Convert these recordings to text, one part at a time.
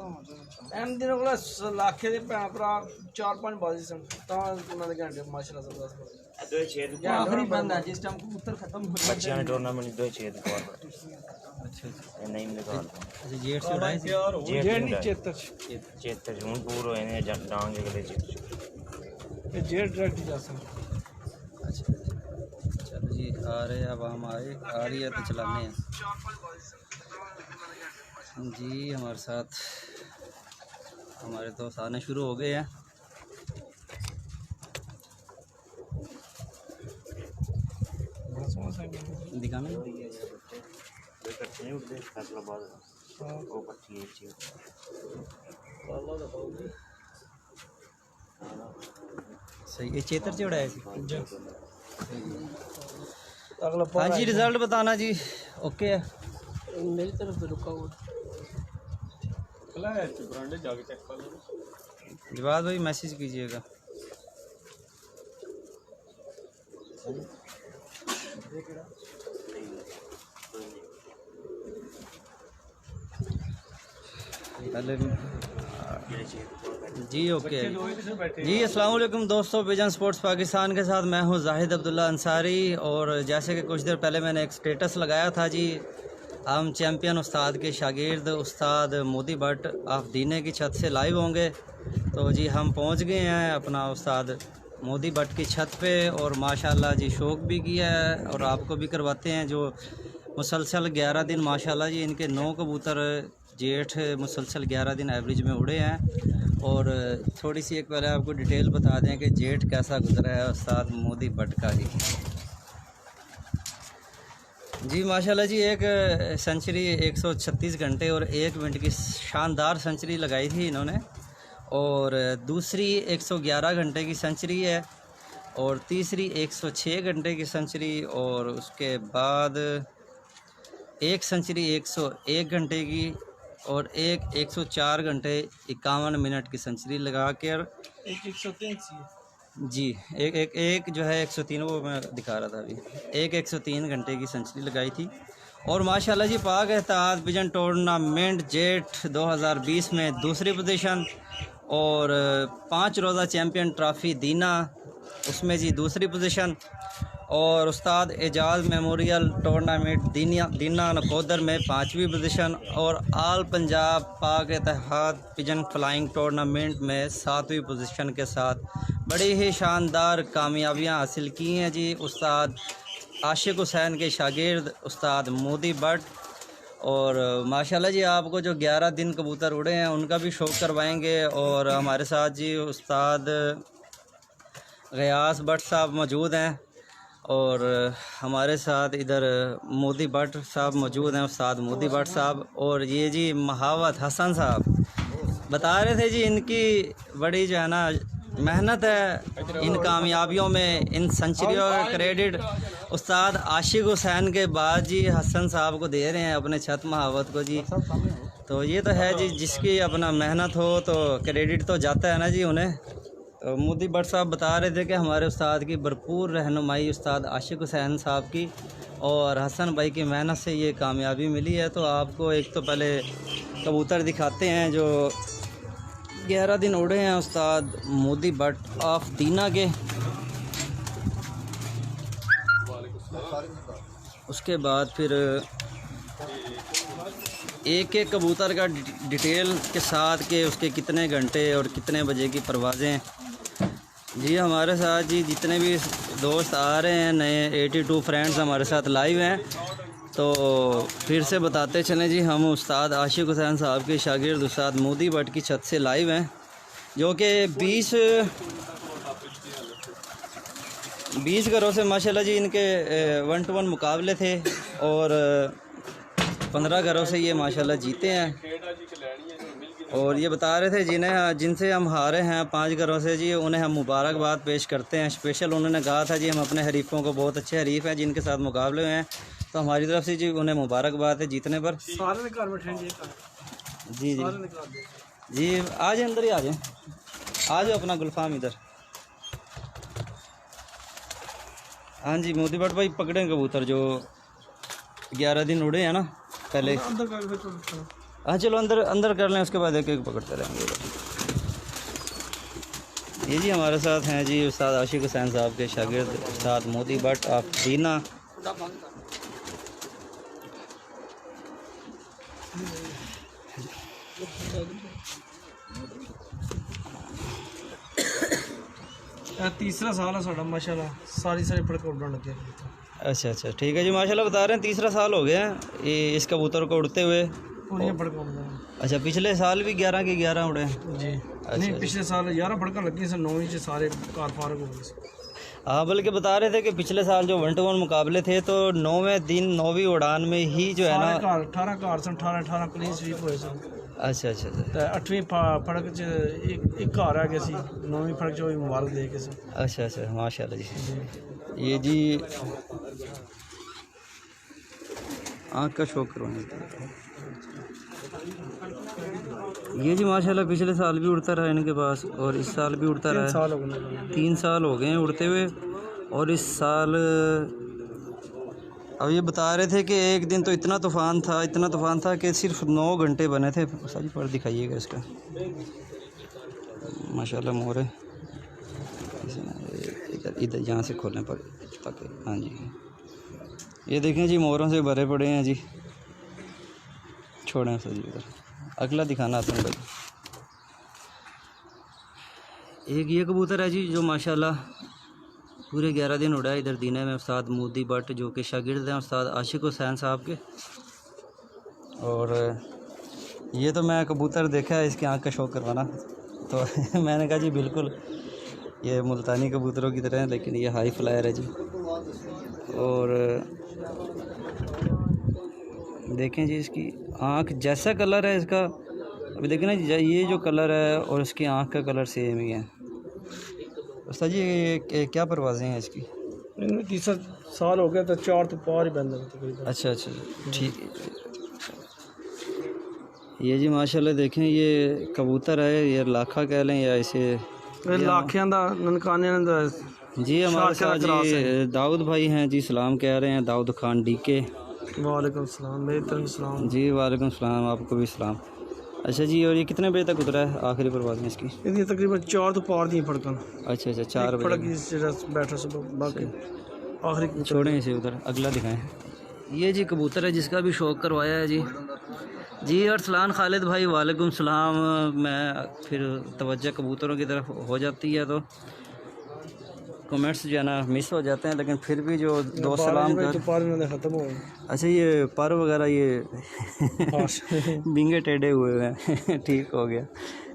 M दिनों को लाखे के भैन भरा 4-5 बाजी सन उन्होंने घंटे माशाल्लाह जबरदस्त आखिरी बंद है जिस टाइम कबूतर खत्म हो जाते बच्चियां ने टूर्नामेंट दो छेद को अच्छा नहीं निकाल अच्छा जेठ से उड़ाए थे जेठ नहीं चेतर हूं पूरा होने डांग अगले चेतर ये जेठ डायरेक्ट जा सकता अच्छा चलो जी आ रहे हैं, अब हम आए आ रही है तो चलाने हैं जी। हमारे साथ हमारे दोस्त आने शुरू हो गए हैं। दिखाना सही ये चेतर से उड़ाया अगला हाँ जी रिजल्ट बताना जी। ओके है मेरी तरफ से रुका हुआ जवाब भाई मैसेज कीजिएगा। पहले जी ओके जी। अस्सलाम वालेकुम दोस्तों, विजन स्पोर्ट्स पाकिस्तान के साथ मैं हूं जाहिद अब्दुल्ला अंसारी। और जैसे कि कुछ देर पहले मैंने एक स्टेटस लगाया था जी, हम चैम्पियन उस्ताद के शागिर्द उस्ताद मोदी भट्ट आफदीने की छत से लाइव होंगे। तो जी हम पहुंच गए हैं अपना उस्ताद मोदी भट्ट की छत पे और माशाल्लाह जी शौक भी किया है और आपको भी करवाते हैं। जो मुसलसल 11 दिन माशाल्लाह जी इनके 9 कबूतर जेठ मुसलसल 11 दिन एवरेज में उड़े हैं। और थोड़ी सी एक पहले आपको डिटेल बता दें कि जेठ कैसा गुजरा है उस्ताद मोदी भट्ट का जी माशाल्लाह जी। एक सेंचुरी 136 घंटे और 1 मिनट की शानदार सेंचुरी लगाई थी इन्होंने। और दूसरी 111 घंटे की सेंचुरी है और तीसरी 106 घंटे की सेंचुरी। और उसके बाद एक सेंचुरी 101 घंटे की और एक 104 घंटे 51 मिनट की सेंचुरी लगा कर 103 जी एक जो है 103 वो मैं दिखा रहा था अभी, एक 103 घंटे की सेंचुरी लगाई थी। और माशाल्लाह जी पाक एहतियात विजन टूर्नामेंट जेठ 2020 में दूसरी पोजीशन और 5 रोज़ा चैम्पियन ट्रॉफ़ी दीना उसमें जी दूसरी पोजीशन। और उस्ताद एजाज़ मेमोरियल टूर्नामेंट दीना नकोदर में 5वीं पोजीशन। और आल पंजाब पाक एहतियात पिजन फ्लाइंग टूर्नामेंट में 7वीं पोजीशन के साथ बड़ी ही शानदार कामयाबियां हासिल की हैं जी उस्ताद आशिक हुसैन के शागिर्द उस्ताद मोदी भट्ट। और माशाल्लाह जी आपको जो 11 दिन कबूतर उड़े हैं उनका भी शौक़ करवाएंगे। और हमारे साथ जी उस्ताद गयास भट्ट साहब मौजूद हैं और हमारे साथ इधर मोदी भट्ट साहब मौजूद हैं, उस्ताद मोदी भट्ट साहब। और ये जी महावत हसन साहब बता रहे थे जी इनकी बड़ी जो है ना मेहनत है इन कामयाबियों में, इन सेंचुरियों का क्रेडिट उस्ताद आशिक हुसैन के बाद जी हसन साहब को दे रहे हैं अपने छत महावत को जी। तो ये तो है जी जिसकी अपना मेहनत हो तो क्रेडिट तो जाता है ना जी उन्हें। तो मोदी भट्ट साहब बता रहे थे कि हमारे उस्ताद की भरपूर रहनुमाई उस्ताद आशिक हुसैन साहब की और हसन भाई की मेहनत से ये कामयाबी मिली है। तो आपको एक तो पहले कबूतर दिखाते हैं जो 11 दिन उड़े हैं उस्ताद मोदी भट्ट ऑफ दीना के। उसके बाद फिर एक एक कबूतर का डिटेल के साथ के उसके कितने घंटे और कितने बजे की परवाज़ें जी। हमारे साथ जी जितने भी दोस्त आ रहे हैं नए 82 फ्रेंड्स हमारे साथ लाइव हैं। तो फिर से बताते चलें जी हम उस्ताद आशिक हुसैन साहब के शागिर्द उस्ताद मोदी भट्ट की छत से लाइव हैं जो कि 20 घरों से माशाल्लाह जी इनके 1-to-1 मुकाबले थे और 15 घरों से ये माशाल्लाह जीते हैं। और ये बता रहे थे जिनसे हम हारे हैं 5 घरों से जी उन्हें हम मुबारकबाद पेश करते हैं स्पेशल। उन्होंने कहा था जी हम अपने हरीफ़ों को बहुत अच्छे हरीफ़ हैं जिनके साथ मुकाबले हुए हैं, तो हमारी तरफ से जी उन्हें मुबारकबाद है जीतने पर। जी जी जी आज अंदर ही आ जाए, आ जाओ अपना गुलफाम इधर। हाँ जी मोदी भट्ट भाई पकड़े कबूतर जो 11 दिन उड़े हैं ना पहले। हाँ चलो अंदर अंदर कर लें, उसके बाद एक एक पकड़ते रहेंगे। ये जी हमारे साथ हैं जी उस्ताद आशिक हुसैन साहब के शागिर्द उस्ताद मोदी भट्ट ऑफ दीना। तीसरा साल है साड़ा माशाल्लाह, सारी फड़क उड़न लगे। अच्छा अच्छा ठीक है जी, माशाल्लाह बता रहे हैं तीसरा साल हो गया है ये इस कबूतर को उड़ते हुए। पूरी फड़क उड़ रही अच्छा पिछले साल भी 11 के 11 उड़े हैं? जी नहीं, पिछले साल 11 फड़क लगी सन, 9वीं से सारे कार फारग हो गए। हाँ बल्कि बता रहे थे कि पिछले साल जो 1-to-1 मुकाबले थे तो 9वें दिन 9वीं उड़ान में ही जो है ना 18 कार सन, 18 क्लीन स्वीप हुए सन। अच्छा अच्छा अच्छा 8वीं फड़क च एक घर आ गया सी, 9वीं फड़क जो मुबारक दे के सी। अच्छा अच्छा माशाल्लाह जी। ये जी आँख का शौक करवाएं। ये जी माशाल्लाह पिछले साल भी उड़ता रहा इनके पास और इस साल भी उड़ता रहा है। 3 साल हो गए हैं उड़ते हुए। और इस साल अब ये बता रहे थे कि एक दिन तो इतना तूफ़ान था कि सिर्फ 9 घंटे बने थे। सारी पर दिखाइएगा इसका माशाल्लाह मोर है। इधर यहाँ से खोलने पर ताकि हाँ जी ये देखें जी मोरों से भरे पड़े हैं जी। छोड़ें सर जी उधर, अगला दिखाना आसान भाई। एक ये कबूतर है जी जो माशाल्लाह पूरे 11 दिन उड़ा है इधर दीना में उस्ताद मोदी भट्ट जो कि शागिर्द हैं उस्ताद आशिक हुसैन साहब के। और ये तो मैं कबूतर देखा है इसकी आँख का शौक करवाना तो मैंने कहा जी बिल्कुल ये मुल्तानी कबूतरों की तरह है, लेकिन ये हाई फ्लायर है जी। और देखें जी इसकी आँख जैसा कलर है इसका, अभी देखें ना ये जो कलर है और इसकी आँख का कलर सेम ही है। उस्ताद जी ये क्या परवाज़ें हैं इसकी? इनमें तीसरा साल हो गया तो 4 तो पार ही बंद है। अच्छा अच्छा ठीक। ये जी माशाल्लाह देखें ये कबूतर है, ये लाखा कह लें या इसे लाखियां दा ननकाने दा जी। हमारे साथ जी दाऊद भाई हैं जी, सलाम कह रहे हैं, दाऊद खान डीके। वालेकुम सलाम। बेहतर सलाम जी वालेकुम सलाम, आपको भी सलाम। अच्छा जी और ये कितने बजे तक उतरा है आखिरी परवाज़ में इसकी? ये तकरीबन 4 तो पार दी फड़कन। अच्छा अच्छा 4 बजे फड़क बैठा सुबह बाकी आखिरी छोड़ें इसे उधर, अगला दिखाएं। ये जी कबूतर है जिसका भी शौक़ करवाया है जी। जी अरसलान खालिद भाई वालेकुम सलाम। मैं फिर तवज्जो कबूतरों की तरफ हो जाती है तो कमेंट्स जो है ना मिस हो जाते हैं, लेकिन फिर भी जो दो सलाम कर ख़त्म हो। अच्छा ये पर वगैरह ये बिंगे टेढ़े हुए हैं ठीक हो गया।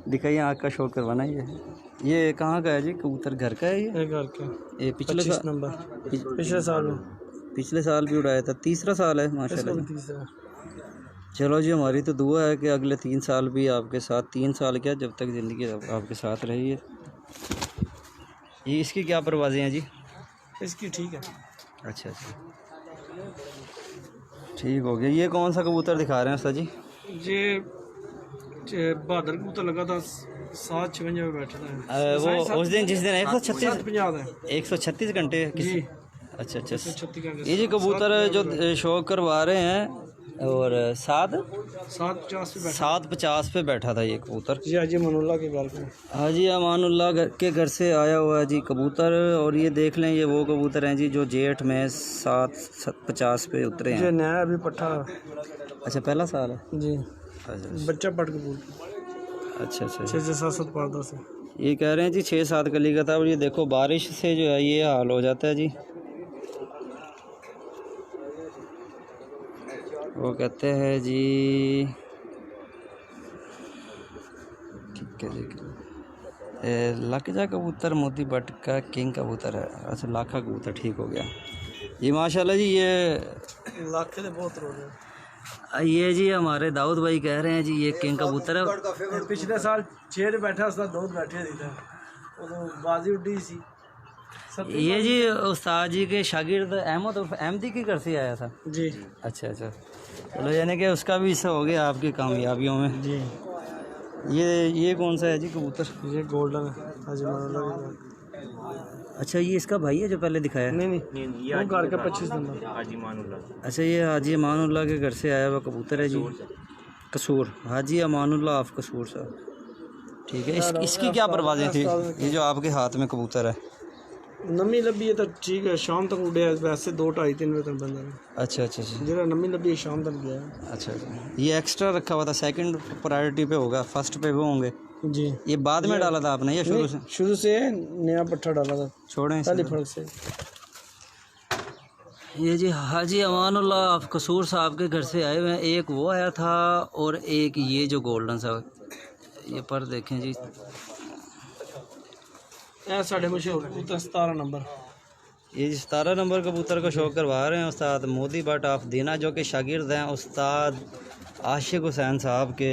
दिखाइए आँख का शौक करवाना। ये कहाँ का है जी कबूतर? घर का है ये? घर का। ये पिछले नंबर पिछले साल भी उड़ाया था, तीसरा साल है माशाल्लाह। चलो जी हमारी तो दुआ है कि अगले 3 साल भी आपके साथ, 3 साल क्या जब तक ज़िंदगी आपके साथ रही है। ये इसकी क्या परवाज़ें हैं जी? इसकी ठीक है। अच्छा अच्छा ठीक हो गया। ये कौन सा कबूतर दिखा रहे हैं सर जी? ये बहादुर कबूतर लगा था 7:56 में बैठा था वो उस दिन जिस दिन 136 घंटे जी। अच्छा अच्छा ये जी कबूतर जो शौक करवा रहे हैं और 7:50 पे बैठा था ये कबूतर जी। हाजी अमानुल्लाह के घर पे। हाजी अमानुल्लाह के घर से आया हुआ है जी कबूतर। और ये देख लें ये वो कबूतर हैं जी जो जेठ में 7:50 पे उतरे हैं। नया अभी पट्ठा। अच्छा पहला साल है जी। अच्छा बच्चा पट कबूतर। अच्छा अच्छा 6-7 पर्दा से। ये कह रहे हैं जी 6-7 कली का था। और ये देखो बारिश से जो है ये हाल हो जाता है जी। वो कहते हैं जी ठीक है जी लाखा कबूतर मोती भट्ट का किंग कबूतर है। अच्छा लाखा कबूतर ठीक हो गया जी माशाल्लाह जी। ये लाखे से बहुत रो रहे। ये जी हमारे दाऊद भाई कह रहे हैं जी ये किंग कबूतर है। पिछले साल 6 बैठा उसका 2 बैठे थे बाजी उड़ी सी। ये जी उस्ताद जी के शागिर्द अहमदी के घर से आया था जी। अच्छा अच्छा चलो यानी कि उसका भी हिस्सा हो गया आपकी कामयाबियों में जी। ये कौन सा है जी कबूतर? ये गोल्डन है हाजी अमानुल्लाह। अच्छा ये इसका भाई है जो पहले दिखाया? नहीं वो घर का 25 नंबर हाजी अमानुल्लाह। अच्छा ये हाजी अमानुल्लाह के घर से आया हुआ कबूतर है जी। कसूर, हाजी अमानुल्लाह ऑफ कसूर साहब। ठीक है, इसकी क्या परवाज़ें थी? ये जो आपके हाथ में कबूतर है, नमी लभी है तो ठीक है, शाम तक उड़े, वैसे 2-2:30-3 बजे तक बंदा अच्छा अच्छा अच्छा जरा नमी लभी शाम तक गया है। अच्छा अच्छा। ये एक्स्ट्रा रखा हुआ था, सेकंड प्रायोरिटी पे होगा, फर्स्ट पे वो होंगे। जी, ये बाद में डाला था आपने या शुरू से? शुरू से नया पट्टा डाला था, छोड़ें पहले इसे। फर्क से। ये जी हाजी अमानुल्लाह ऑफ कसूर साहब के घर से आए हुए हैं। एक वो आया था और एक ये जो गोल्डन सा, ये पर देखें जी, ਇਹ ਸਾਡੇ ਮਸ਼ਹੂਰ ਕਬੂਤਰ 17 नंबर। ये जी 17 नंबर कबूतर को शौक करवा रहे हैं उस्ताद मोदी भट्ट ऑफ दीना, जो कि शागिर्द हैं उस्ताद आशिक हुसैन साहब के।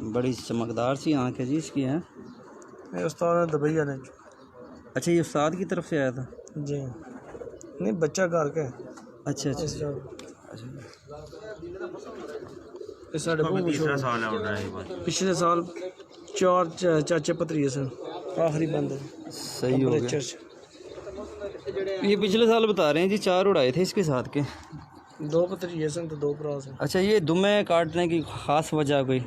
बड़ी चमकदार सी आँखें जी इसकी हैं। ये उस्ताद दुबई वाले। अच्छा, ये उस्ताद की तरफ से आया था जी, नहीं बच्चा घर का है। अच्छा अच्छा इस जगह अच्छा। ये साढ़े बहुत मशहूर साल है उड़ रहा है ये बात। पिछले साल 4 चाचे पतरिए सन, आखिरी बंद सही हो गया। चर्च। ये पिछले साल बता रहे हैं जी 4 उड़ाए थे इसके साथ के। 2 पतरिए सन तो 2 भरा सन। अच्छा, ये दुमे काटने की ख़ास वजह कोई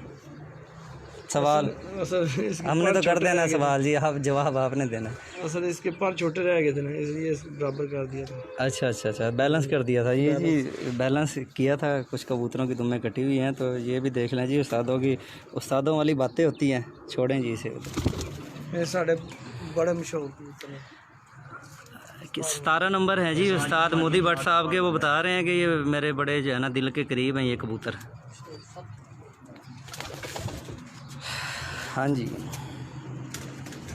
सवाल? असल इसके हमने पर तो कर छोटे देना रह गए सवाल जी, आप जवाब आपने देना। थे। असल इसके पर छोटे रह गए थे ना, इसलिए बराबर कर दिया था। अच्छा अच्छा अच्छा, बैलेंस कर दिया था ये जी, बैलेंस किया था। कुछ कबूतरों की दुम्में कटी हुई हैं, तो ये भी देख लें जी। उस्तादों वाली बातें होती हैं, छोड़ें जी इसे। ये साढ़े बड़े मशहूर कबूतर हैं। 17 नंबर है जी उस्ताद मोदी भट्ट साहब के। वो बता रहे हैं कि ये मेरे बड़े जो है ना दिल के करीब हैं ये कबूतर। हाँ जी,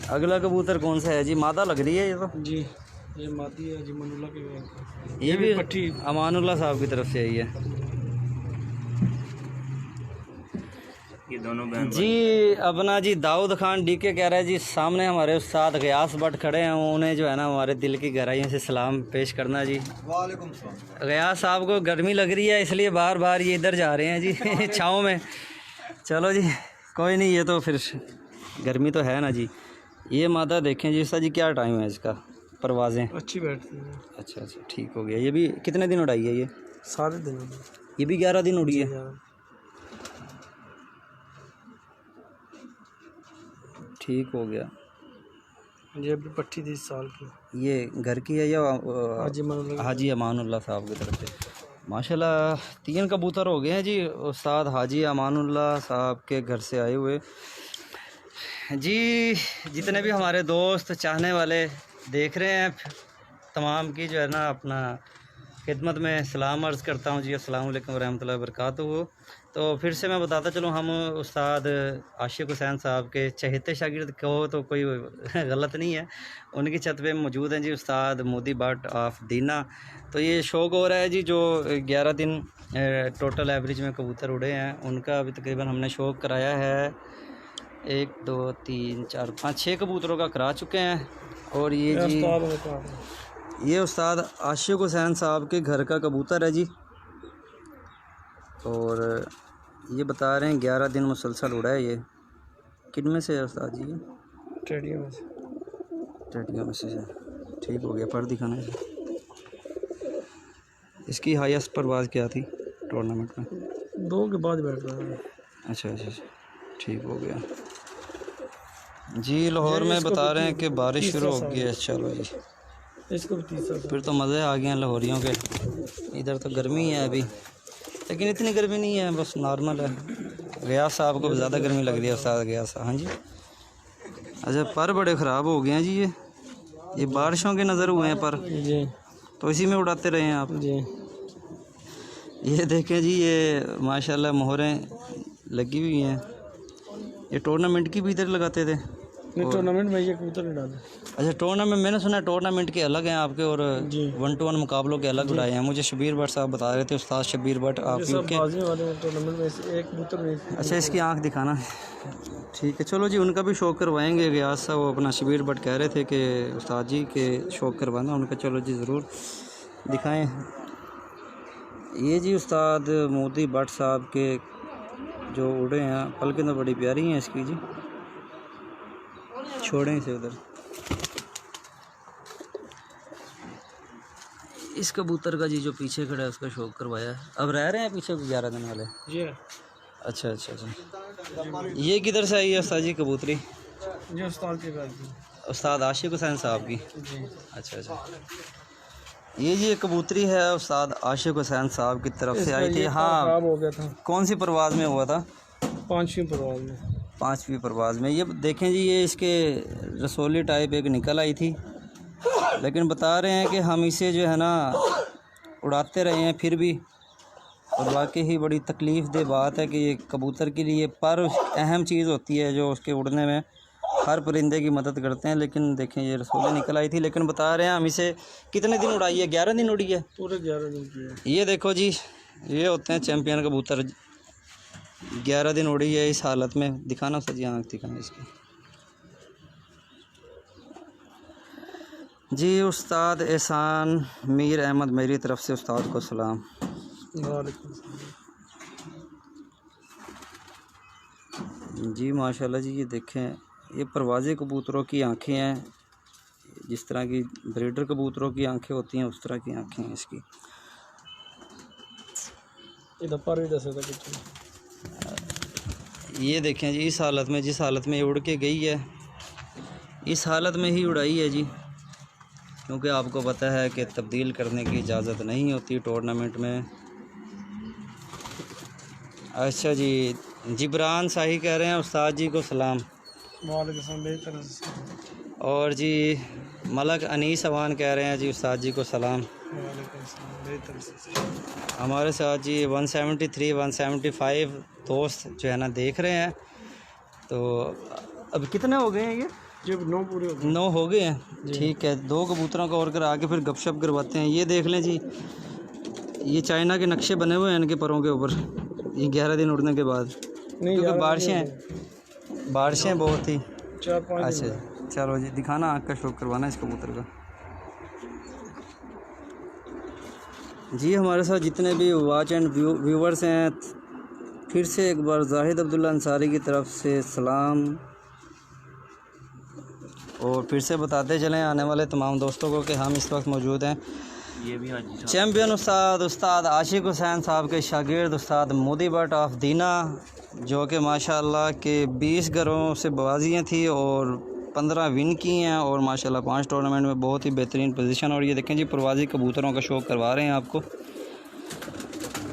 अगला कबूतर कौन सा है जी? मादा लग रही है ये तो जी, ये मादी है जी, मनुल्ला के। ये भी पट्टी अमानुल्लाह साहब की तरफ से आई है ये दोनों बहन जी। अपना जी दाऊद खान डीके कह रहा है जी, सामने हमारे उस्ताद गयास भट्ट खड़े हैं, उन्हें जो है ना हमारे दिल की गहराइयों से सलाम पेश करना जी। वालेकुम सलाम। गयास साहब को गर्मी लग रही है, इसलिए बार बार ये इधर जा रहे हैं जी छाँव में। चलो जी, कोई नहीं, ये तो फिर गर्मी तो है ना जी। ये मादा देखें जी, इसका जी क्या टाइम है इसका? परवाज़ें अच्छी बैठती है। अच्छा अच्छा, ठीक हो गया। ये भी कितने दिन उड़ाई है ये? सारे दिन ये भी 11 दिन उड़ी है। ठीक हो गया। ये भी पट्टी थी इस साल की। ये घर की है या हाजी अमानुल्लाह साहब की तरफ से? माशाल्लाह 3 कबूतर हो गए हैं जी उस्ताद हाजी अमानुल्लाह साहब के घर से आए हुए जी। जितने भी हमारे दोस्त चाहने वाले देख रहे हैं, तमाम की जो है ना अपना खिदमत में सलाम अर्ज़ करता हूँ जी। अस्सलाम वालेकुम रहमतुल्लाहि व बरकातुहू। तो फिर से मैं बताता चलूँ, हम उस्ताद आशिक हुसैन साहब के चहेते शागिर्द कहो तो कोई गलत नहीं है, उनकी छत पे मौजूद हैं जी उस्ताद मोदी भट्ट ऑफ दीना। तो ये शौक हो रहा है जी, जो 11 दिन टोटल एवरेज में कबूतर उड़े हैं उनका अभी तकरीबन हमने शौक कराया है 1 2 3 4 5 6 कबूतरों का करा चुके हैं। और ये जी ये उस्ताद आशिक हुसैन साहब के घर का कबूतर है जी। और ये बता रहे हैं 11 दिन मुसलसल उड़ा है ये। किन में से है उस्ताद जी? ये टेडियो में से। टेडियो में से। ठीक हो गया, पर दिखाना है। इसकी हाईएस्ट परवाज़ क्या थी टूर्नामेंट में? 2 के बाद बैठ रहा है। अच्छा अच्छा अच्छा, ठीक हो गया जी। लाहौर में बता रहे हैं कि बारिश शुरू हो गई है। चलो जी, इसको भी 30 साल। फिर तो मज़े आ गए हैं लाहौरियों के। इधर तो गर्मी है अभी, लेकिन इतनी गर्मी नहीं है, बस नॉर्मल है। गयास साहब को ज़्यादा गर्मी लग रही है उस्ताद गयास साहब। हाँ जी। अच्छा, पर बड़े ख़राब हो गए हैं जी। ये बारिशों के नज़र हुए हैं पर जी, तो इसी में उड़ाते रहे हैं आप जी। ये देखें जी, ये माशाल्लाह मोहरें लगी हुई हैं। ये टूर्नामेंट की भी इधर लगाते थे? नहीं, टूर्नामेंट में ये कबूतर नहीं डाले। अच्छा, टूर्नामेंट मैंने सुना टूर्नामेंट के अलग हैं आपके और जी। 1-to-1 मुकाबलों के अलग उड़ाए हैं। मुझे शबीर भट्ट साहब बता रहे थे, उस्ताद शबीर भट्ट आप सब के। बाजी वाले टूर्नामेंट में से एक कबूतर में। अच्छा, इसकी आंख दिखाना। ठीक है, चलो जी, उनका भी शौक करवाएंगे। गयास साहब वो अपना शबीर भट्ट कह रहे थे कि उस्ताद जी के शौक करवाना उनका। चलो जी, ज़रूर दिखाएं। ये जी उस्ताद मोदी भट्ट साहब के जो उड़े हैं, पलकें तो बड़ी प्यारी हैं इसकी जी। छोड़ें इसे उधर। इस कबूतर का जी जो पीछे खड़ा है उसका शौक करवाया है। अब रह रहे हैं पीछे 11 दिन वाले? ये अच्छा अच्छा अच्छा। ये किधर से आई है उस्ताद जी कबूतरी? जो उस्ताद के घर की उस्ताद आशिक हुसैन साहब की। जी। अच्छा अच्छा। ये जी कबूतरी है उस्ताद आशिक हुसैन साहब की तरफ से आई थी। हाँ, खराब हो गया था कौन सी परवाज़ में हुआ था? 5वीं परवाज़ में। 5वीं परवाज़ में। ये देखें जी, ये इसके रसोली टाइप एक निकल आई थी, लेकिन बता रहे हैं कि हम इसे जो है ना उड़ाते रहे हैं फिर भी, और वाकई ही बड़ी तकलीफ़ दे बात है कि ये कबूतर के लिए पर अहम चीज़ होती है जो उसके उड़ने में हर परिंदे की मदद करते हैं। लेकिन देखें ये रसोली निकल आई थी, लेकिन बता रहे हैं हम इसे कितने दिन उड़ाई है? 11 दिन उड़ी है। पूरे 11 दिन की है। ये देखो जी, ये होते हैं चैम्पियन कबूतर। 11 दिन उड़ी है इस हालत में। दिखाना सर जी, आँख दिखाना इसकी। जी उस्ताद एहसान मीर अहमद मेरी तरफ से उस्ताद को सलाम। वालेकुम सलाम। जी माशाल्लाह जी, ये देखें, ये परवाज़ी कबूतरों की आंखें हैं, जिस तरह की ब्रीडर कबूतरों की आंखें होती हैं उस तरह की आंखें हैं इसकी। इधर पर भी दस था कुछ। ये देखें जी, इस हालत में, जिस हालत में ये उड़ के गई है, इस हालत में ही उड़ाई है जी, क्योंकि आपको पता है कि तब्दील करने की इजाज़त नहीं होती टूर्नामेंट में। अच्छा जी, जिब्रान शाही कह रहे हैं उस्ताद जी को सलाम। वालेकुम सलाम। बेहतर से। और जी मलक अनीस अवान कह रहे हैं जी उस्ताद जी को सलाम। वालेकुम सलाम। बेहतर से। हमारे साथ जी 173 175 दोस्त जो है ना देख रहे हैं। तो अब कितने हो गए हैं? ये जब 9 पूरे हो गए। 9 हो गए हैं। ठीक है, 2 कबूतरों को और करा के फिर गपशप करवाते हैं। ये देख लें जी, ये चाइना के नक्शे बने हुए हैं इनके परों के ऊपर, ये 11 दिन उड़ने के बाद, क्योंकि बारिशें बहुत थी। 4-5 अच्छा चलो जी, दिखाना आँख का शौक करवाना इस कबूतर का। जी हमारे साथ जितने भी वॉच एंड व्यूवर्स हैं, फिर से एक बार जाहिद अब्दुल्ला अंसारी की तरफ से सलाम, और फिर से बताते चलें आने वाले तमाम दोस्तों को कि हम इस वक्त मौजूद हैं ये भी हाजी साहब चैम्पियन उस्ताद आशिक हुसैन साहब के शागिर्द उस्ताद मोदी भट्ट ऑफ दीना, जो कि माशाल्लाह के 20 घरों से बाजियाँ थी और 15 विन की हैं, और माशाल्लाह 5 टूर्नामेंट में बहुत ही बेहतरीन पोजीशन। और ये देखें जी, प्रवासी कबूतरों का शौक़ करवा रहे हैं आपको।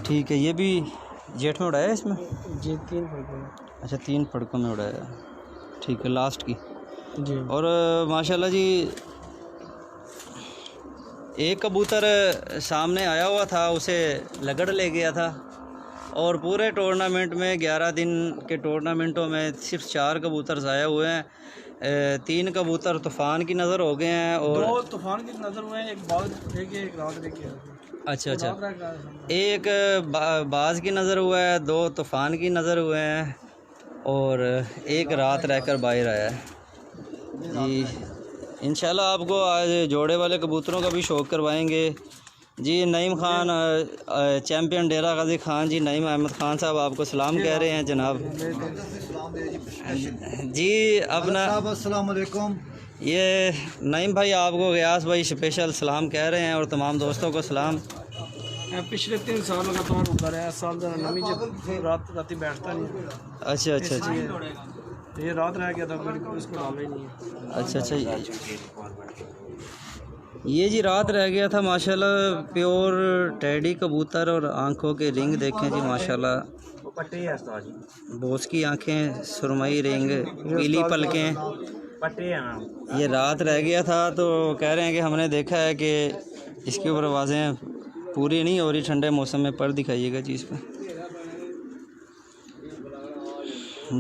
ठीक है, ये भी जेठ में उड़ाया इसमें जी 3 फड़कों में। अच्छा 3 फड़कों में उड़ाया, ठीक है, लास्ट की जी। और माशाल्लाह जी एक कबूतर सामने आया हुआ था, उसे लगड़ ले गया था, और पूरे टूर्नामेंट में 11 दिन के टूर्नामेंटों में सिर्फ 4 कबूतर आए हुए हैं। 3 कबूतर तूफ़ान की नज़र हो गए हैं और 2 तूफ़ान की नज़र हुए हैं, एक बाज लेके एक रात लेके। अच्छा अच्छा, एक बाज की नज़र हुआ है, 2 तूफ़ान की नज़र हुए हैं, और एक रात रहकर बाहर आया है जी। इंशाल्लाह आपको आज जोड़े वाले कबूतरों का भी शौक़ करवाएंगे जी। नईम खान चैम्पियन डेरा गाजी खान जी, नईम अहमद खान साहब आपको सलाम कह रहे हैं जनाब जी। अपना अस्सलाम वालेकुम। ये नईम भाई आपको गयास भाई स्पेशल सलाम कह रहे हैं, और तमाम दोस्तों को सलाम। पिछले 3 साल लगातार होता रहा, साल जरा नमी जब रात बैठता नहीं। अच्छा अच्छा अच्छा, ये रात रह गया था, फिर उसको डाला ही नहीं है। अच्छा अच्छा, ये जी रात रह गया था। माशाल्लाह प्योर टेडी कबूतर, और आंखों के रिंग देखें जी माशाल्लाह, पट्टे है उस्ताद जी, बोस की आंखें, सुरमई रिंग, पीली पलकें, पट्टे हैं ना। ये रात रह गया था। तो कह रहे हैं कि हमने देखा है कि इसके ऊपर आवाज़ें पूरी नहीं हो रही, ठंडे मौसम में पर दिखाइएगा जी इस पर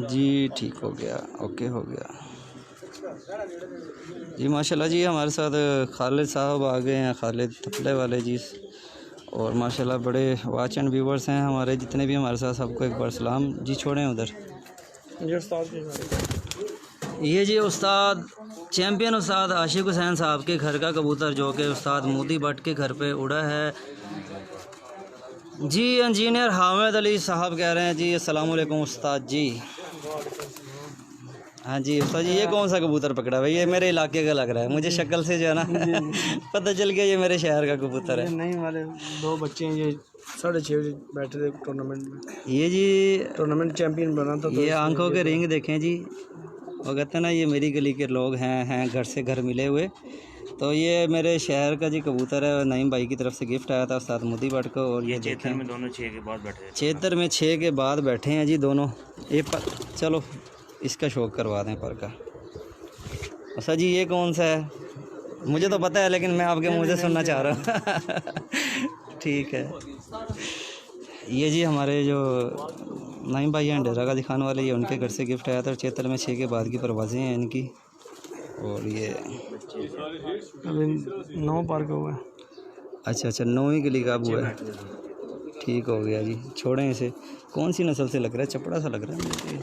जी। ठीक हो गया, ओके हो गया जी माशाल्लाह जी। हमारे साथ खालिद साहब आ गए हैं, खालिद तपले वाले जी, और माशाल्लाह बड़े वॉच एंड व्यूवर्स हैं हमारे जितने भी हमारे साथ, सबको एक बार सलाम जी। छोड़ें उधर। ये जी उस्ताद चैम्पियन उस्ताद आशिक हुसैन साहब के घर का कबूतर, जो कि उस्ताद मोदी भट्ट के घर पे उड़ा है जी। इंजीनियर हामिद अली साहब कह रहे हैं जी अस्सलाम वालेकुम उस्ताद जी। हाँ जी उस्ताद जी, ये कौन सा कबूतर पकड़ा भाई? ये मेरे इलाके का लग रहा है मुझे, शक्ल से जो है ना पता चल गया ये मेरे शहर का कबूतर है। नहीं हमारे 2 बच्चे हैं, ये 6:30 बजे बैठे थे टूर्नामेंट में। ये जी टूर्नामेंट चैंपियन बना था। ये आंखों के रिंग देखें जी, वो कहते हैं ना ये मेरी गली के लोग हैं घर से घर मिले हुए। तो ये मेरे शहर का जी कबूतर है, नईम भाई की तरफ से गिफ्ट आया था उस्ताद मोदी भट्ट को। और ये चेतर में दोनों 6 के बाद बैठे थे। चेतर में 6 के बाद बैठे हैं जी दोनों। ये पर चलो इसका शौक करवा दें पर का। अच्छा जी ये कौन सा है? मुझे तो पता है लेकिन मैं आपके मुँह से सुनना चाह रहा हूँ। ठीक है। ये जी हमारे जो नईम भाई हैं डेरा का दिखाने वाले, ये उनके घर से गिफ्ट आया था। चेतर में 6 के बाद की परवाज़ें हैं इनकी। और ये अभी 9 पार का हुआ है। अच्छा 9वीं गली का हुआ है। ठीक हो गया जी, छोड़ें इसे। कौन सी नस्ल से लग रहा है? चपड़ा सा लग रहा है मुझे।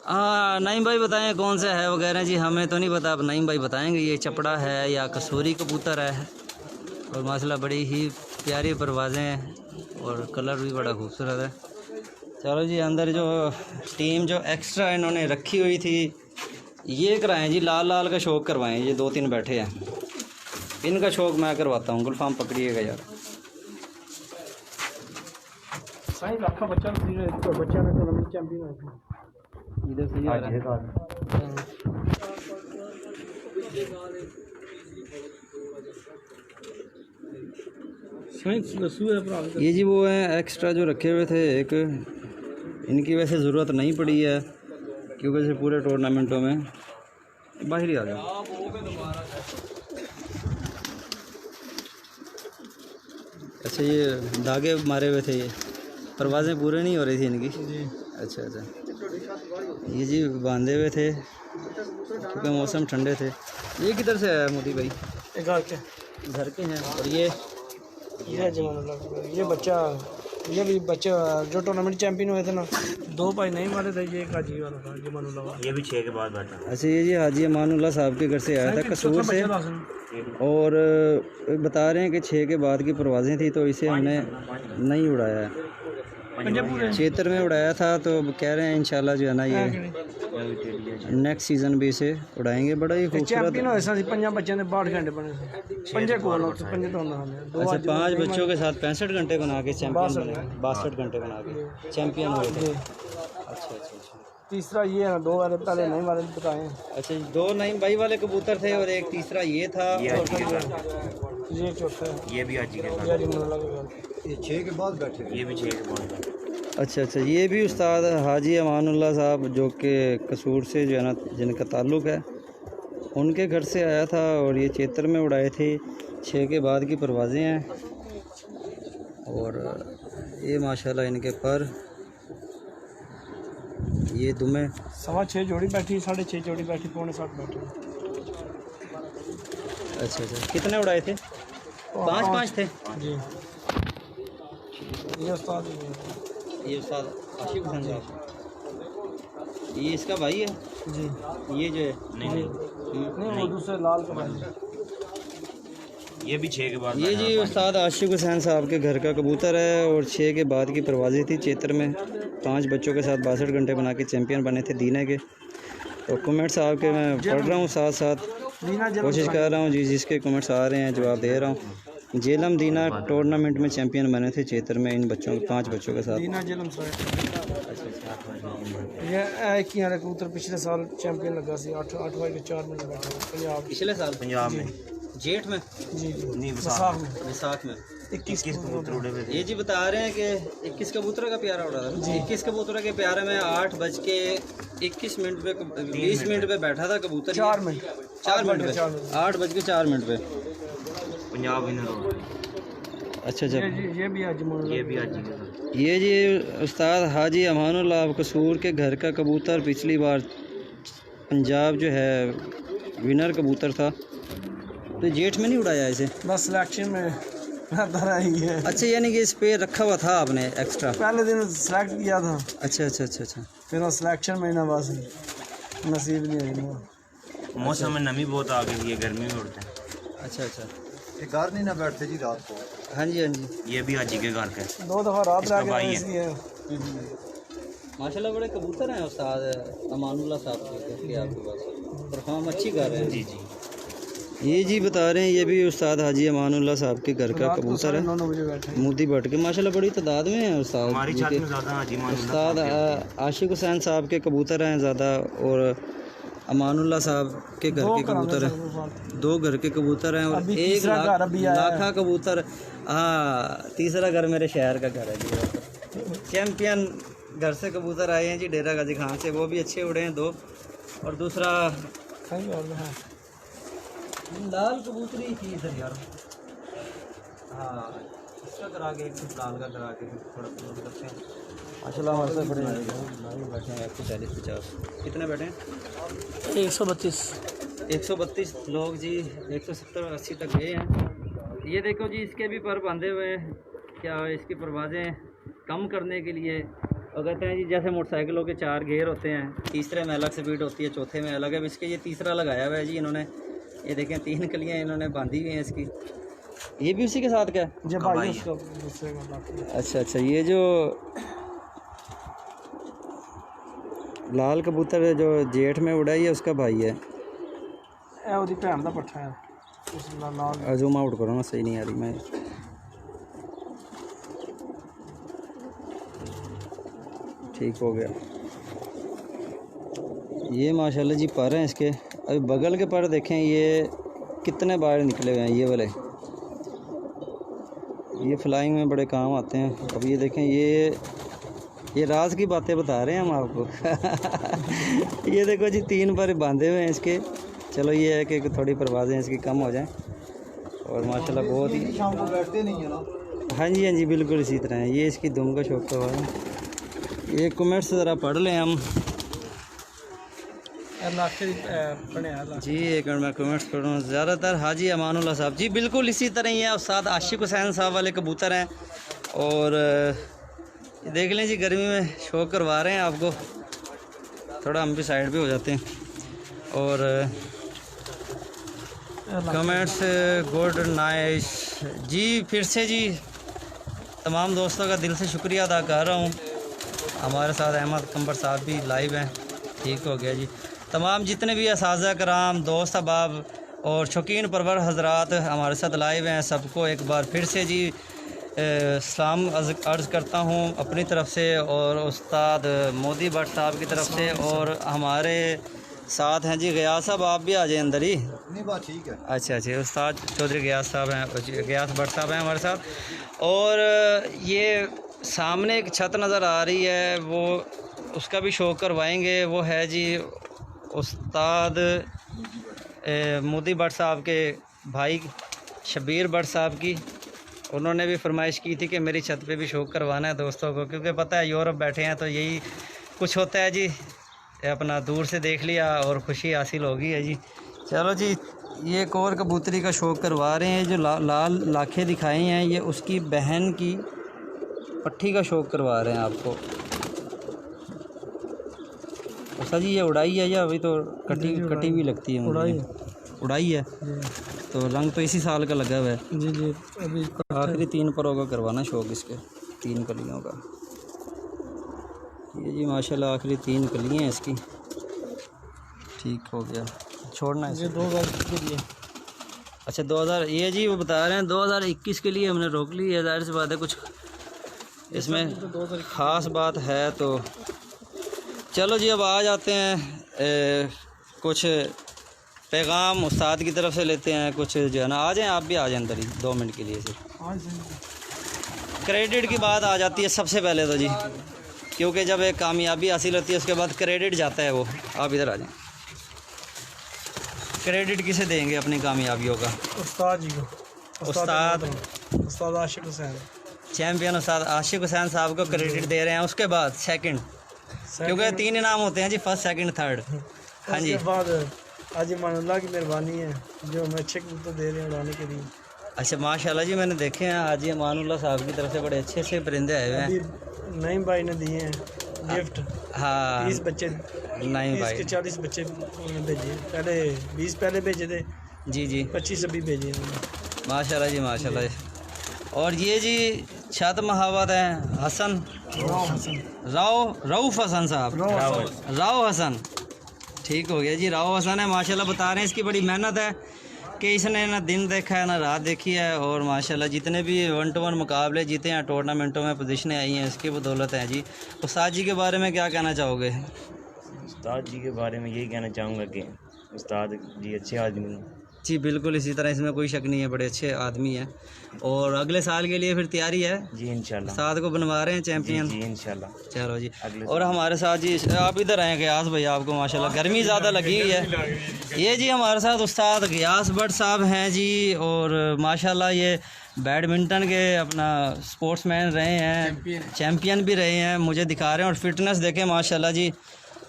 हाँ नईम भाई बताएं कौन सा है वगैरह जी, हमें तो नहीं पता, अब नईम भाई बताएंगे ये चपड़ा है या कसूरी कबूतर है। और माशाल्लाह बड़ी ही प्यारी परवाज़ें हैं और कलर भी बड़ा खूबसूरत है। चलो जी अंदर जो टीम जो एक्स्ट्रा इन्होंने रखी हुई थी ये कराएं जी, लाल लाल का शौक करवाएं। ये 2-3 बैठे हैं, इनका शौक मैं करवाता हूँ। गुलफाम पकड़िएगा यार। साईं लाखा बच्चा तो बच्चा ने टूर्नामेंट चैंपियन हुआ था। इधर से आ रहा है। ये जी वो हैं एक्स्ट्रा जो रखे हुए थे एक, इनकी वैसे ज़रूरत नहीं पड़ी है क्योंकि जैसे पूरे टूर्नामेंटों में बाहर ही आ जाओ। अच्छा ये धागे मारे हुए थे, ये परवाज़ें पूरे नहीं हो रही थी इनकी। अच्छा ये जी बांधे हुए थे क्योंकि मौसम ठंडे थे। ये किधर से आया मोदी भाई? घर के हैं। और ये बच्चा, ये भी बच्चा जो टूर्नामेंट चैंपियन हुए थे ना, 2 भाई नहीं मारे थे। ये काजी वाला था जमानुल्लाह, ये भी 6 के बाद बैठा। अच्छा ये जी हाजी अमानुल्लाह साहब के घर से आया था कसूर से। और बता रहे हैं कि 6 के बाद की परवाज़ें थी तो इसे हमने नहीं उड़ाया है। चेतर में उड़ाया था तो कह रहे हैं इंशाल्लाह जो है ना ये नेक्स्ट सीज़न भी इसे उड़ाएंगे। बड़ा ही खूबसूरत। अच्छा 5 बच्चों के साथ 65 घंटे बना के चैंपियन बने, 62 घंटे बना के चैंपियन हुए थे। अच्छा तीसरा ये है, 2 वाले पहले नहीं वाले बताए। अच्छा 2 नईम भाई वाले कबूतर थे और एक तीसरा ये था। ये चौथा है, ये भी आज के ये 6 के बाद बैठे, ये भी 6 के बाद। अच्छा ये भी उस्ताद हाजी अमानुल्लाह साहब जो कि कसूर से जो है ना जिनका ताल्लुक़ है उनके घर से आया था। और ये चेतर में उड़ाए थे। 6 के बाद की परवाज़ें हैं। और ये माशाल्लाह इनके पर ये दुमे 6.25 जोड़ी बैठी, 6.5 जोड़ी बैठी, 6.25 बैठी। अच्छा कितने उड़ाए थे? 5 थे जी। ये उस्ताद आशिक हुसैन साहब, ये इसका भाई है जी। ये जो है नहीं वो दूसरे लाल का भाई, ये भी 6 के बाद। ये जी उस्ताद आशिक हुसैन साहब के घर का कबूतर है और 6 के बाद की परवाज़ें थी। चेतर में 5 बच्चों के साथ 62 घंटे बना के चैंपियन बने थे दीना के। तो कमेंट्स आपके मैं पढ़ रहा हूँ, साथ साथ कोशिश कर रहा हूँ जी, जिसके कमेंट्स आ रहे हैं जवाब दे रहा हूँ। जेलम दीना टूर्नामेंट में चैंपियन बने थे चेतर में इन बच्चों 5 बच्चों के साथ। दीना जेलम ये एक ही कबूतर पिछले साल चैंपियन लगा सी 8 भाई के 4 मिनट बैठा पंजाब, पिछले साल पंजाब में जेठ में जी नहीं विसाख में 21 कबूतर उड़े हुए थे। ये जी बता रहे हैं कि 21 कबूतर का प्यारा उड़ा था। 21 कबूतर के प्यारे में 8:21 पे 20 मिनट पे बैठा था कबूतर। 4 मिनट 8:04 पे पंजाब विनर। अच्छा ये भी आज ये जी उस्ताद हाजी अमानुल्लाह कसूर के घर का कबूतर पिछली बार पंजाब जो है विनर कबूतर था। तो जेठ में नहीं उड़ाया इसे? बस सिलेक्शन में ही है। अच्छा यानी कि इस पे रखा हुआ था आपने एक्स्ट्रा? पहले दिन सेलेक्ट किया था। अच्छा फिर वो सिलेक्शन में ना बस नसीब नहीं हुई। मौसम में नमी बहुत आ गई है, गर्मी में उड़ते हैं। अच्छा ये घर नहीं ना बैठते जी रात को। हाँ जी ये भी हाजी के घर का 2 दफ़ा रात इसका रह भाई गए। माशाल्लाह बड़े कबूतर हैं उस्ताद अमानुल्लाह साहब के आपके पास, परफॉर्म अच्छी कर रहे हैं। जी जी। ये जी बता रहे हैं, ये भी उस्ताद हाजी अमानुल्लाह साहब के घर का कबूतर है, 9 बजे बैठे मोती भट्ट के। माशाल्लाह बड़ी तादाद में है उस्ताद हमारी जी छत के। में ज़्यादा हाजी मानुल्लाह उस्ताद आशिक हुसैन साहब के कबूतर हैं ज़्यादा, और अमानुल्लाह साहब के घर के कबूतर हैं। 2 घर के कबूतर हैं और 1 लाखा कबूतर। हाँ, तीसरा घर मेरे शहर का घर है जी। चैम्पियन घर से कबूतर आए हैं जी, डेरा गाजी खान से, वो भी अच्छे उड़े हैं 2। और दूसरा लाल कबूतरी थी सर यार। हाँ, इसका करा के लाल का करा के थोड़ा करते हैं। माशाल्लाह हमारे साथ बड़े बैठे हैं 140-50। कितने बैठे हैं? 132 लोग जी। 170-80 तक गए हैं। ये देखो जी, इसके भी पर बांधे हुए हैं, क्या इसकी परवाज़ें कम करने के लिए। और कहते हैं जी जैसे मोटरसाइकिलों के 4 गेयर होते हैं, तीसरे में अलग स्पीड होती है, चौथे में अलग है। इसके ये तीसरा लगाया हुआ है जी इन्होंने। ये देखें 3 कलियाँ इन्होंने बांधी हुई हैं इसकी। ये भी उसी के साथ क्या है? अच्छा, ये जो लाल कबूतर है जो जेठ में उड़ा है, उसका भाई है। भैन का पट्ठा है। जूम आउट करो ना, सही नहीं आ रही। मैं ठीक हो गया। ये माशाल्लाह जी पर हैं इसके। अभी बगल के पर देखें, ये कितने बाहर निकले हुए हैं ये वाले। ये फ्लाइंग में बड़े काम आते हैं। अब ये देखें, ये राज की बातें बता रहे हैं हम आपको। ये देखो जी 3 पर बांधे हुए हैं इसके। चलो ये है कि थोड़ी परवाज़ें इसकी कम हो जाएं। और माशाल्लाह बहुत ही शाम को बैठते नहीं है ना। हाँ जी बिल्कुल इसी तरह है। ये इसकी दुम का शौक करवा है। ये कमेंट्स ज़रा पढ़ लें हम जी। एक मिनट मैं कमेंट्स पढ़ूँ। ज़्यादातर हाजी अमानुल्लाह साहब जी, बिल्कुल इसी तरह ही है। उस्ताद आशिक हुसैन साहब वाले कबूतर हैं। और देख लें जी, गर्मी में शो करवा रहे हैं आपको। थोड़ा हम भी साइड पे हो जाते हैं। और कमेंट्स गुड नाइस जी। फिर से जी तमाम दोस्तों का दिल से शुक्रिया अदा कर रहा हूँ। हमारे साथ अहमद कंबर साहब भी लाइव हैं। ठीक हो गया जी। तमाम जितने भी असाज़ा कराम, दोस्त अहबाब और शौकीन परवर हजरात हमारे साथ लाइव हैं, सबको एक बार फिर से जी सलाम अर्ज़ करता हूँ अपनी तरफ से और उस्ताद मोदी भट्ट साहब की तरफ से। और हमारे साथ हैं जी गयास साहब, आप भी आ जाए अंदर ही। नहीं, बात ठीक है। अच्छा, उस्ताद चौधरी गयास साहब हैं, गयास भट्ट साहब हैं हमारे साथ। और ये सामने एक छत नज़र आ रही है, वो उसका भी शो करवाएंगे। वो है जी उस्ताद मोदी भट्ट साहब के भाई शबीर भट्ट साहब की। उन्होंने भी फरमाइश की थी कि मेरी छत पे भी शो करवाना है दोस्तों को, क्योंकि पता है यूरोप बैठे हैं तो यही कुछ होता है जी। अपना दूर से देख लिया और खुशी हासिल हो गई है जी। चलो जी, ये एक और कबूतरी का शौक़ करवा रहे हैं। जो लाल लाखे दिखाई हैं, ये उसकी बहन की पट्टी का शौक़ करवा रहे हैं आपको। अच्छा जी, ये उड़ाई है या अभी तो कटी भी लगती है? उड़ाई है। तो रंग तो इसी साल का लगा हुआ है जी। अभी आखिरी 3 परों का करवाना शौक़ इसके, 3 कलियों का। ये जी माशाल्लाह आखिरी 3 कलियाँ हैं इसकी। ठीक हो गया, छोड़ना है 2000 के लिए। अच्छा 2000, ये जी वो बता रहे हैं 2021 के लिए हमने रोक ली है। ज़ाहिर सी बात है कुछ इसमें ख़ास बात है। तो चलो जी, अब आ जाते हैं कुछ पैगाम उस्ताद की तरफ से लेते हैं। कुछ जो है ना, आ जाएं आप भी, आ जाएं अंदर ही 2 मिनट के लिए सिर्फ। क्रेडिट की बात आ जाती है सबसे पहले तो जी, क्योंकि जब एक कामयाबी हासिल होती है उसके बाद क्रेडिट जाता है वो। आप इधर आ जाएं। क्रेडिट किसे देंगे अपनी कामयाबियों का? उस्ताद जी को। उस्ताद आशिक हुसैन, चैम्पियन उस्ताद आशिक हुसैन साहब को क्रेडिट दे रहे हैं। उसके बाद सेकंड, क्योंकि 3 इनाम होते हैं जी, फर्स्ट सेकंड थर्ड। हाँ जी। उसके बाद हाजी अमानुल्लाह की मेहरबानी है जो हमें अच्छे कबूतर दे रहे हैं उड़ाने के लिए। अच्छा माशाल्लाह जी, मैंने देखे हैं हाजी अमानुल्लाह साहब की तरफ से बड़े अच्छे से परिंदे आए हुए हैं। नईम भाई ने दिए हैं गिफ्ट। हाँ 20 बच्चे, नईम भाई के 40 बच्चे उन्होंने भेजे। पहले 20 पहले भेजे थे जी 25 अभी भेजे उन्होंने। माशाल्लाह जी माशाल्लाह। और ये जी छत महावत है हसन रऊफ हसन साहब, राव हसन, ठीक हो गया जी। राव हसन है माशाल्लाह, बता रहे हैं इसकी बड़ी मेहनत है कि इसने ना दिन देखा है ना रात देखी है, और माशाल्लाह जितने भी 1 to 1 मुकाबले जीते हैं, टूर्नामेंटों में पोजीशनें आई हैं, इसकी बदौलत है जी। उस्ताद जी के बारे में क्या कहना चाहोगे? उस्ताद जी के बारे में यही कहना चाहूँगा कि उस्ताद जी अच्छे आदमी हैं। जी बिल्कुल, इसी तरह इसमें कोई शक नहीं है, बड़े अच्छे आदमी हैं। और अगले साल के लिए फिर तैयारी है? जी इंशाल्लाह। उस्ताद को बनवा रहे हैं चैम्पियन? जी इंशाल्लाह। चलो जी। अगले और हमारे साथ जी, आप इधर आए गयास भाई, आपको माशाल्लाह गर्मी ज़्यादा लगी हुई है। ये जी हमारे साथ उस्ताद गयास भट्ट साहब हैं जी, और माशाल्लाह ये बैडमिंटन के अपना स्पोर्ट्समैन रहे हैं, चैम्पियन भी रहे हैं, मुझे दिखा रहे हैं। और फिटनेस देखें माशाल्लाह जी,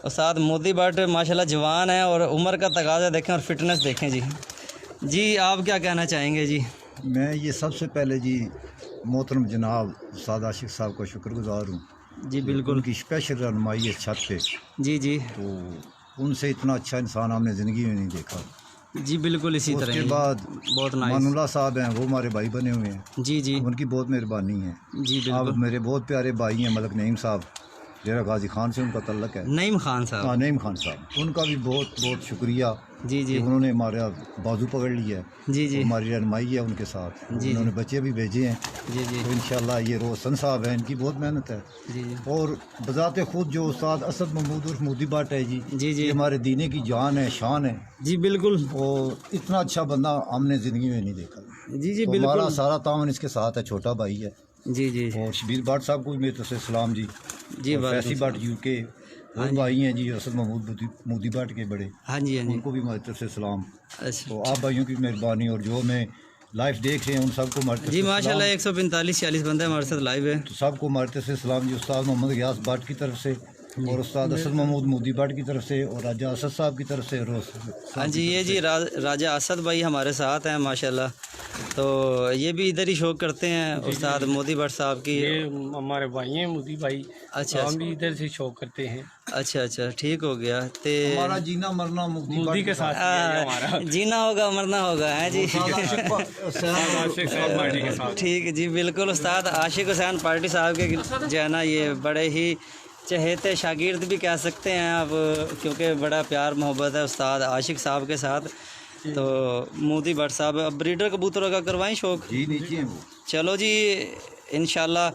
उस्ताद मोदी भट्ट माशाल्लाह जवान है, और उम्र का तकाजा देखें और फिटनेस देखें जी। जी आप क्या कहना चाहेंगे जी? मैं ये सबसे पहले जी मोहतरम जनाब उस्ताद आशिक साहब का शुक्रगुजार हूँ जी बिल्कुल। उनकी स्पेशल रहनुमाई है छत पे, जी जी तो उनसे इतना अच्छा इंसान हमने ज़िंदगी में नहीं देखा। जी बिल्कुल, इसी तरह उसके ही। बाद बहुत नाइस मानुल्लाह साहब हैं, वो हमारे भाई बने हुए हैं, जी जी उनकी बहुत मेहरबानी है। जी अब बिल्कुल। मेरे बहुत प्यारे भाई हैं मलक नईम साहब, डेरा गाजी खान से उनका तल्लक है। नईम खान साहब, हाँ, नईम खान साहब, उनका भी बहुत बहुत शुक्रिया जी कि जी उन्होंने हमारा बाजू पकड़ लिया है, जी जी हमारी रहनुमाई है उनके साथ। जी। उन्होंने बच्चे भी भेजे हैं, जी जी तो इंशाल्लाह ये रोशन साहब हैं, इनकी बहुत मेहनत है। जी जी और बजाते खुद जो उस्ताद असद महमूद उर्फ मोदी भट्ट है जी, जी जी ये हमारे दीने की जान है, शान है, जी बिल्कुल। और इतना अच्छा बंदा हमने ज़िंदगी में नहीं देखा। जी जी तो हमारा बिल्कुल। सारा तावन इसके साथ है, छोटा भाई है। जी जी और शबीर भट्ट साहब को भी मेरी तरफ से सलाम जी। जी और वालेकुम फैसी भट्ट यूके वो भाई हैं जी, असद महमूद मोदी भट्ट के बड़े, हाँ जी हाँ जी। उनको भी हमारी तरफ से सलाम। अच्छा तो आप भाइयों की मेहरबानी, और जो मैं लाइव देख रहे हैं उन सबको हमारी तरफ जी से माशाल्लाह सलाम। 145-46 बंदे हमारे साथ लाइव है। तो सबको हमारी तरफ से सलाम जी, उस्ताद मोहम्मद गयास भट्ट की तरफ से, और उस्ताद असद महमूद मोदी भट्ट की तरफ से, और राजा असद साहब की तरफ से, हाँ जी, ये जी राजा असद भाई हमारे साथ हैं माशाल्लाह। तो ये भी इधर ही शौक करते हैं उस्ताद मोदी भट्ट साहब की। ये हमारे भाई हैं मोदी भाई। अच्छा हम भी इधर से शौक करते हैं। अच्छा अच्छा, ठीक हो गया। ते हमारा जीना मरना मोदी मोदी भट्ट के साथ ही है हमारा। जीना होगा मरना होगा, है जी। आशिक साहब पार्टी के साथ। ठीक है जी बिल्कुल। उस्ताद आशिक हुसैन पार्टी साहब के जो है ना, ये बड़े ही चहेते शागिर्द भी कह सकते हैं आप, क्योंकि बड़ा प्यार मोहब्बत है उस्ताद आशिक साहब के साथ। तो मोदी भट्ट साहब अब ब्रीडर कबूतरों का करवाएं शौक? जी नीचे हैं वो। चलो जी, इंशाल्लाह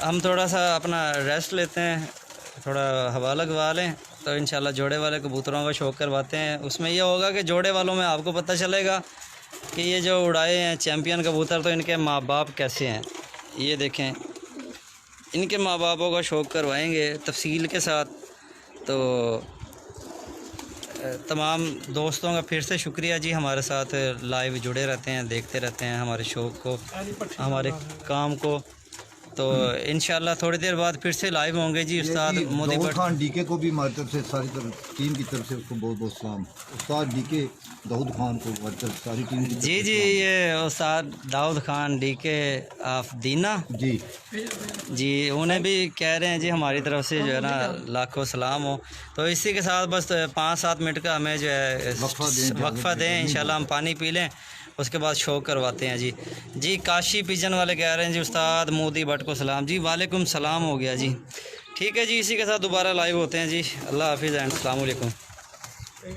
हम थोड़ा सा अपना रेस्ट लेते हैं, थोड़ा हवा लगवा लें, तो इंशाल्लाह जोड़े वाले कबूतरों का शौक करवाते हैं। उसमें यह होगा कि जोड़े वालों में आपको पता चलेगा कि ये जो उड़ाए हैं चैम्पियन कबूतर, तो इनके माँ बाप कैसे हैं। ये देखें, इनके माँ बापों का शौक करवाएंगे तफसील के साथ। तो तमाम दोस्तों का फिर से शुक्रिया जी, हमारे साथ लाइव जुड़े रहते हैं, देखते रहते हैं हमारे शौक को, हमारे काम को। तो इंशाल्लाह थोड़ी देर बाद फिर से लाइव होंगे जी उस्ताद मोदी दाऊद भट्ट। खान डीके को भी हमारी तरफ से, सारी टीम की तरफ से उसको बहुत बहुत सलाम। उस्ताद डीके दाऊद खान को हमारी तरफ सारी टीम की तरफ जी से जी, ये उस्ताद दाऊद खान डीके ऑफ दीना जी जी, उन्हें भी कह रहे हैं जी हमारी तरफ से जो है ना लाखों सलाम हो। तो इसी के साथ बस 5-7 मिनट का हमें जो है वक्फा दें, इंशाल्लाह हम पानी पी लें, उसके बाद शौक करवाते हैं जी। जी काशी पिजन वाले कह रहे हैं जी उस्ताद मोदी भट्ट को सलाम। जी वालेकुम सलाम हो गया जी। ठीक है जी, इसी के साथ दोबारा लाइव होते हैं जी। अल्लाह हाफिज़ एंड अस्सलाम वालेकुम।